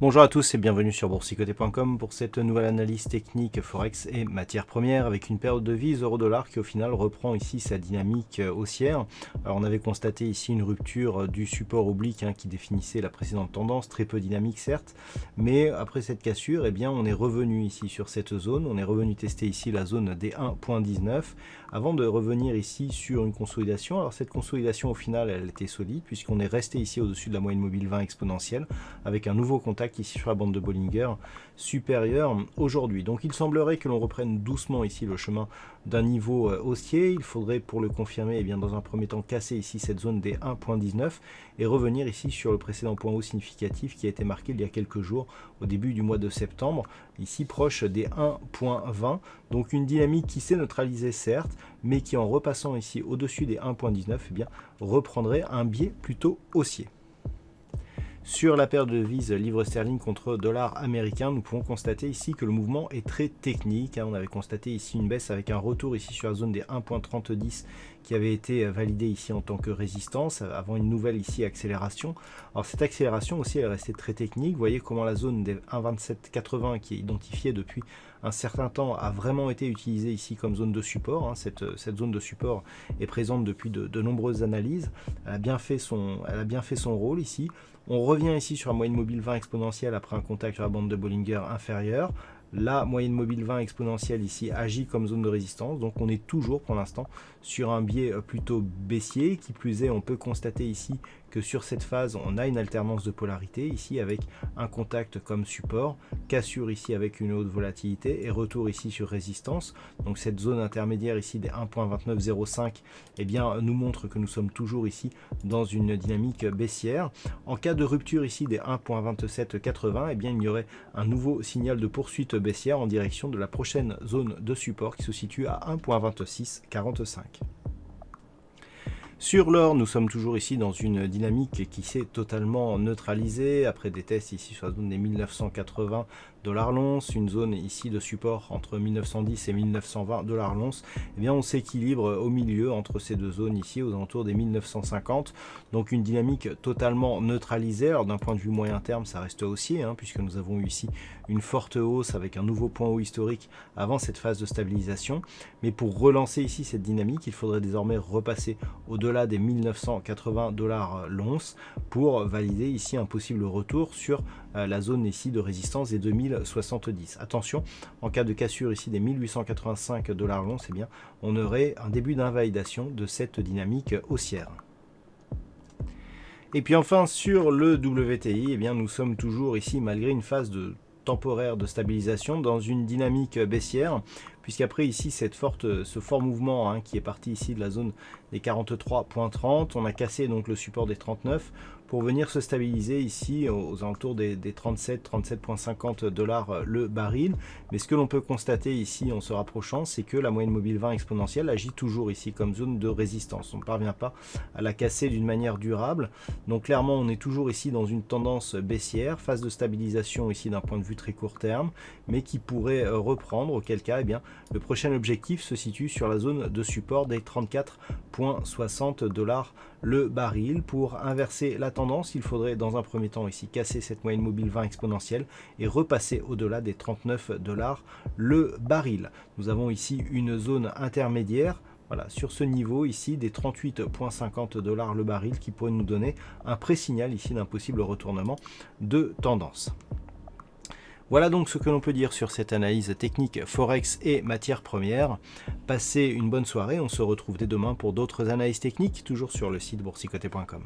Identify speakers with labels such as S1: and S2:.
S1: Bonjour à tous et bienvenue sur boursicoté.com pour cette nouvelle analyse technique Forex et matières premières avec une période de vie euro-dollar qui au final reprend ici sa dynamique haussière. Alors on avait constaté ici une rupture du support oblique qui définissait la précédente tendance, très peu dynamique certes, mais après cette cassure, eh bien, on est revenu ici sur cette zone, on est revenu tester ici la zone des 1.19 avant de revenir ici sur une consolidation. Alors cette consolidation au final elle était solide puisqu'on est resté ici au-dessus de la moyenne mobile 20 exponentielle avec un nouveau contact ici sur la bande de Bollinger supérieure aujourd'hui. Donc il semblerait que l'on reprenne doucement ici le chemin d'un niveau haussier. Il faudrait pour le confirmer eh bien, dans un premier temps casser ici cette zone des 1.19 et revenir ici sur le précédent point haut significatif qui a été marqué il y a quelques jours au début du mois de septembre, ici proche des 1.20. Donc une dynamique qui s'est neutralisée certes, mais qui en repassant ici au-dessus des 1.19 eh bien, reprendrait un biais plutôt haussier. Sur la paire de devises livre sterling contre dollar américain, nous pouvons constater ici que le mouvement est très technique. On avait constaté ici une baisse avec un retour ici sur la zone des 1.3010 qui avait été validée ici en tant que résistance avant une nouvelle ici accélération. Alors cette accélération aussi elle est restée très technique. Vous voyez comment la zone des 1.2780 qui est identifiée depuis un certain temps a vraiment été utilisée ici comme zone de support. Cette zone de support est présente depuis de nombreuses analyses. Elle a bien fait son rôle ici. On revient ici sur la moyenne mobile 20 exponentielle après un contact sur la bande de Bollinger inférieure. La moyenne mobile 20 exponentielle ici agit comme zone de résistance, donc on est toujours pour l'instant sur un biais plutôt baissier. Qui plus est, on peut constater ici que sur cette phase, on a une alternance de polarité ici avec un contact comme support, cassure ici avec une haute volatilité et retour ici sur résistance. Donc cette zone intermédiaire ici des 1.2905 eh bien, nous montre que nous sommes toujours ici dans une dynamique baissière. En cas de rupture ici des 1.2780, eh bien, il y aurait un nouveau signal de poursuite baissière en direction de la prochaine zone de support qui se situe à 1.2645. Sur l'or, nous sommes toujours ici dans une dynamique qui s'est totalement neutralisée après des tests ici sur la zone des 1980 $ l'once, une zone ici de support entre 1910 et 1920 $ l'once. Eh bien, on s'équilibre au milieu entre ces deux zones ici aux alentours des 1950. Donc une dynamique totalement neutralisée. Alors d'un point de vue moyen terme, ça reste haussier puisque nous avons eu ici une forte hausse avec un nouveau point haut historique avant cette phase de stabilisation. Mais pour relancer ici cette dynamique, il faudrait désormais repasser au-delà des 1980 $ l'once pour valider ici un possible retour sur la zone ici de résistance des 2070. Attention, en cas de cassure ici des 1885 $ l'once, eh bien, on aurait un début d'invalidation de cette dynamique haussière. Et puis enfin sur le WTI, eh bien, nous sommes toujours ici malgré une phase temporaire de stabilisation dans une dynamique baissière, puisqu'après ici ce fort mouvement qui est parti ici de la zone des 43.30, on a cassé donc le support des 39 pour venir se stabiliser ici aux alentours des 37,50 $ le baril. Mais ce que l'on peut constater ici en se rapprochant, c'est que la moyenne mobile 20 exponentielle agit toujours ici comme zone de résistance. On ne parvient pas à la casser d'une manière durable. Donc clairement, on est toujours ici dans une tendance baissière, phase de stabilisation ici d'un point de vue très court terme, mais qui pourrait reprendre, auquel cas, eh bien, le prochain objectif se situe sur la zone de support des 34,60 $ le baril. Pour inverser la tendance, il faudrait dans un premier temps ici casser cette moyenne mobile 20 exponentielle et repasser au-delà des 39 $ le baril. Nous avons ici une zone intermédiaire. Voilà, sur ce niveau ici des 38,50 $ le baril qui pourrait nous donner un pré-signal ici d'un possible retournement de tendance. Voilà donc ce que l'on peut dire sur cette analyse technique Forex et matières premières. Passez une bonne soirée, on se retrouve dès demain pour d'autres analyses techniques, toujours sur le site boursicoté.com.